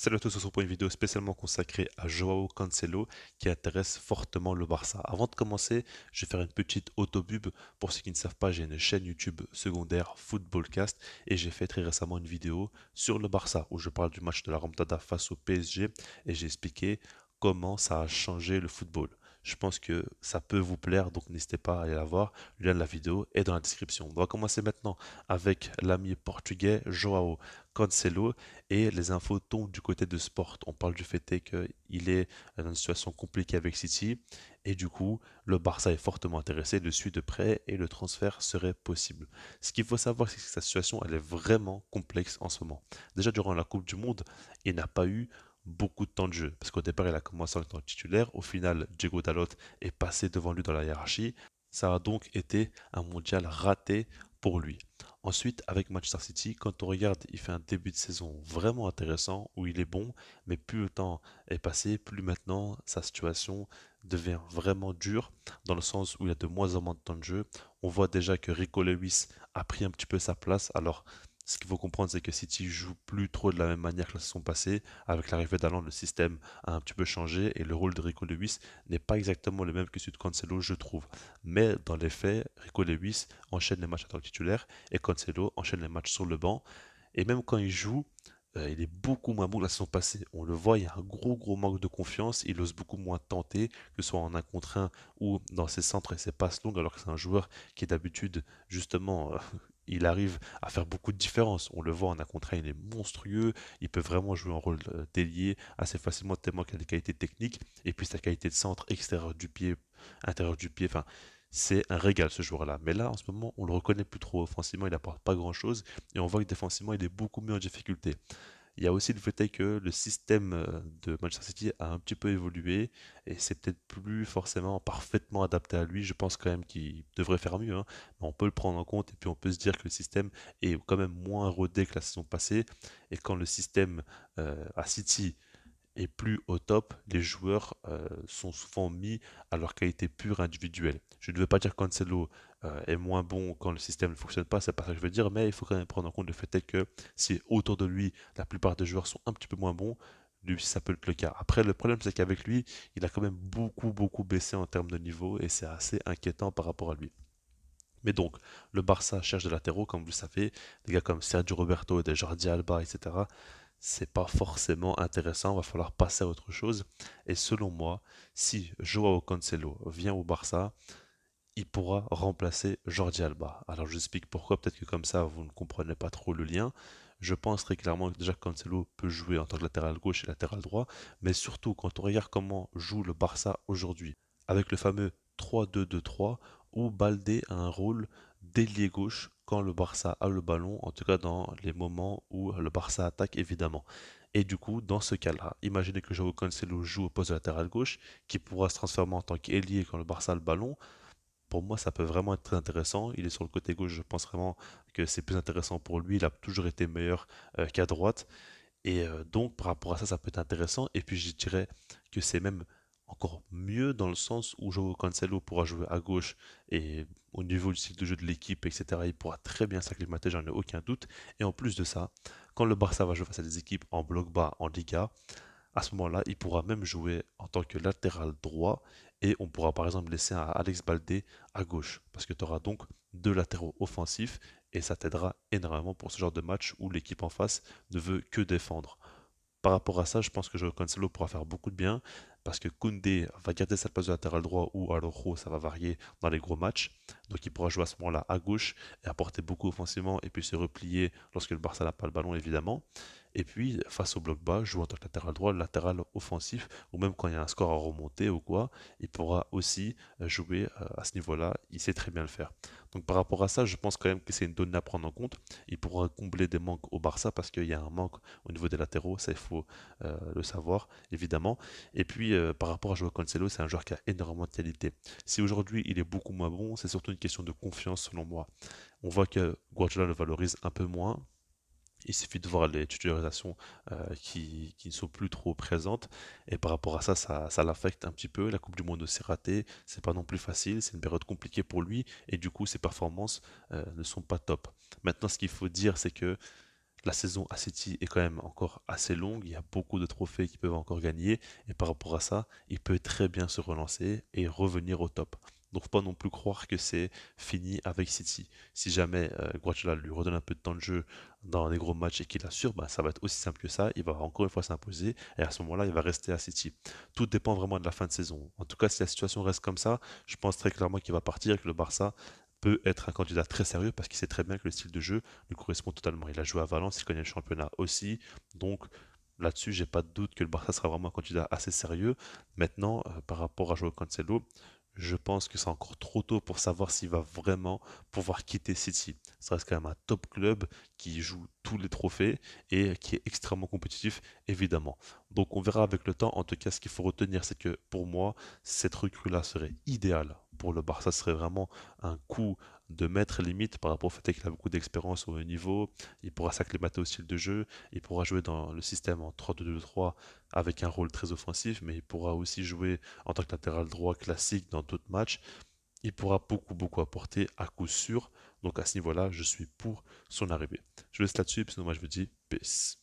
Salut à tous, on se retrouve pour une vidéo spécialement consacrée à Joao Cancelo qui intéresse fortement le Barça. Avant de commencer, je vais faire une petite autopub. Pour ceux qui ne savent pas, j'ai une chaîne YouTube secondaire Footballcast et j'ai fait très récemment une vidéo sur le Barça où je parle du match de la Remontada face au PSG et j'ai expliqué comment ça a changé le football. Je pense que ça peut vous plaire, donc n'hésitez pas à aller la voir. Le lien de la vidéo est dans la description. On va commencer maintenant avec l'ami portugais Joao Cancelo et les infos tombent du côté de Sport. On parle du fait qu'il est dans une situation compliquée avec City et du coup le Barça est fortement intéressé, le suit de près et le transfert serait possible. Ce qu'il faut savoir, c'est que sa situation elle est vraiment complexe en ce moment. Déjà durant la Coupe du Monde, il n'a pas eu beaucoup de temps de jeu parce qu'au départ il a commencé en tant que titulaire. Au final, Diego Dalot est passé devant lui dans la hiérarchie. Ça a donc été un mondial raté pour lui. Ensuite, avec Manchester City, quand on regarde, il fait un début de saison vraiment intéressant où il est bon, mais plus le temps est passé, plus maintenant sa situation devient vraiment dure, dans le sens où il y a de moins en moins de temps de jeu. On voit déjà que Rico Lewis a pris un petit peu sa place. Alors, ce qu'il faut comprendre, c'est que City joue plus trop de la même manière que la saison passée. Avec l'arrivée d'Haaland, le système a un petit peu changé et le rôle de Rico Lewis n'est pas exactement le même que celui de Cancelo, je trouve. Mais dans les faits, Rico Lewis enchaîne les matchs en tant que titulaire et Cancelo enchaîne les matchs sur le banc. Et même quand il joue, il est beaucoup moins bon que la saison passée. On le voit, il y a un gros manque de confiance. Il ose beaucoup moins tenter, que ce soit en un contre un ou dans ses centres et ses passes longues, alors que c'est un joueur qui est d'habitude, justement, il arrive à faire beaucoup de différence. On le voit en un contre un, il est monstrueux. Il peut vraiment jouer un rôle d'ailier assez facilement, tellement qu'il a des qualités techniques. Et puis sa qualité de centre, extérieur du pied, intérieur du pied, enfin, c'est un régal ce joueur-là. Mais là, en ce moment, on le reconnaît plus trop. Offensivement, il n'apporte pas grand-chose. Et on voit que défensivement, il est beaucoup mieux en difficulté. Il y a aussi le fait est que le système de Manchester City a un petit peu évolué et c'est peut-être plus forcément parfaitement adapté à lui. Je pense quand même qu'il devrait faire mieux, hein, mais on peut le prendre en compte et puis on peut se dire que le système est quand même moins rodé que la saison passée. Et quand le système à City et plus au top, les joueurs sont souvent mis à leur qualité pure individuelle. Je ne veux pas dire que Cancelo est moins bon quand le système ne fonctionne pas, c'est pas ça que je veux dire, mais il faut quand même prendre en compte le fait est que si autour de lui, la plupart des joueurs sont un petit peu moins bons, lui, ça peut être le cas. Après, le problème, c'est qu'avec lui, il a quand même beaucoup baissé en termes de niveau et c'est assez inquiétant par rapport à lui. Mais donc, le Barça cherche des latéraux, comme vous le savez, des gars comme Sergio Roberto, des Jordi Alba, etc. C'est pas forcément intéressant, va falloir passer à autre chose. Et selon moi, si Joao Cancelo vient au Barça, il pourra remplacer Jordi Alba. Alors je vous explique pourquoi, peut-être que comme ça vous ne comprenez pas trop le lien. Je pense très clairement que déjà Cancelo peut jouer en tant que latéral gauche et latéral droit, mais surtout quand on regarde comment joue le Barça aujourd'hui, avec le fameux 3-2-2-3, où Baldé a un rôle d'ailier gauche quand le Barça a le ballon, en tout cas dans les moments où le Barça attaque évidemment. Et du coup, dans ce cas-là, imaginez que Joao Cancelo joue au poste de latéral gauche, qui pourra se transformer en tant qu'ailier quand le Barça a le ballon. Pour moi, ça peut vraiment être très intéressant. Il est sur le côté gauche, je pense vraiment que c'est plus intéressant pour lui. Il a toujours été meilleur qu'à droite. Et donc, par rapport à ça, ça peut être intéressant. Et puis, je dirais que c'est même encore mieux dans le sens où Joao Cancelo pourra jouer à gauche et au niveau du style de jeu de l'équipe, etc., il pourra très bien s'acclimater, j'en ai aucun doute. Et en plus de ça, quand le Barça va jouer face à des équipes en bloc bas, en Liga, à ce moment-là, il pourra même jouer en tant que latéral droit et on pourra par exemple laisser un Alex Baldé à gauche parce que tu auras donc deux latéraux offensifs et ça t'aidera énormément pour ce genre de match où l'équipe en face ne veut que défendre. Par rapport à ça, je pense que Joao Cancelo pourra faire beaucoup de bien parce que Koundé va garder sa place de latéral droit ou Araujo, ça va varier dans les gros matchs. Donc il pourra jouer à ce moment-là à gauche et apporter beaucoup offensivement et puis se replier lorsque le Barça n'a pas le ballon évidemment. Et puis face au bloc bas, jouer en tant que latéral droit, latéral offensif ou même quand il y a un score à remonter ou quoi, il pourra aussi jouer à ce niveau-là. Il sait très bien le faire. Donc par rapport à ça, je pense quand même que c'est une donnée à prendre en compte. Il pourra combler des manques au Barça parce qu'il y a un manque au niveau des latéraux, ça il faut le savoir évidemment. Et puis par rapport à Joao Cancelo, c'est un joueur qui a énormément de qualité. Si aujourd'hui il est beaucoup moins bon, c'est surtout une question de confiance selon moi. On voit que Guardiola le valorise un peu moins. Il suffit de voir les titularisations qui ne sont plus trop présentes. Et par rapport à ça, ça l'affecte un petit peu. La Coupe du Monde s'est ratée. C'est pas non plus facile. C'est une période compliquée pour lui. Et du coup, ses performances ne sont pas top. Maintenant, ce qu'il faut dire, c'est que La saison à City est quand même encore assez longue, il y a beaucoup de trophées qu'ils peuvent encore gagner, et par rapport à ça, il peut très bien se relancer et revenir au top. Donc faut pas non plus croire que c'est fini avec City. Si jamais Guardiola lui redonne un peu de temps de jeu dans les gros matchs et qu'il assure, bah, ça va être aussi simple que ça, il va encore une fois s'imposer, et à ce moment-là, il va rester à City. Tout dépend vraiment de la fin de saison. En tout cas, si la situation reste comme ça, je pense très clairement qu'il va partir et que le Barça peut être un candidat très sérieux parce qu'il sait très bien que le style de jeu lui correspond totalement. Il a joué à Valence, il connaît le championnat aussi. Donc là-dessus, j'ai pas de doute que le Barça sera vraiment un candidat assez sérieux. Maintenant, par rapport à Joao Cancelo, je pense que c'est encore trop tôt pour savoir s'il va vraiment pouvoir quitter City. Ça reste quand même un top club qui joue tous les trophées et qui est extrêmement compétitif, évidemment. Donc on verra avec le temps. En tout cas, ce qu'il faut retenir, c'est que pour moi, cette recrue-là serait idéale pour le Barça. Ce serait vraiment un coup de maître limite par rapport au fait qu'il a beaucoup d'expérience au haut niveau. Il pourra s'acclimater au style de jeu. Il pourra jouer dans le système en 3-2-2-3 avec un rôle très offensif, mais il pourra aussi jouer en tant que latéral droit classique dans d'autres matchs. Il pourra beaucoup, beaucoup apporter à coup sûr. Donc à ce niveau-là, je suis pour son arrivée. Je laisse là-dessus, puis sinon moi je vous dis peace.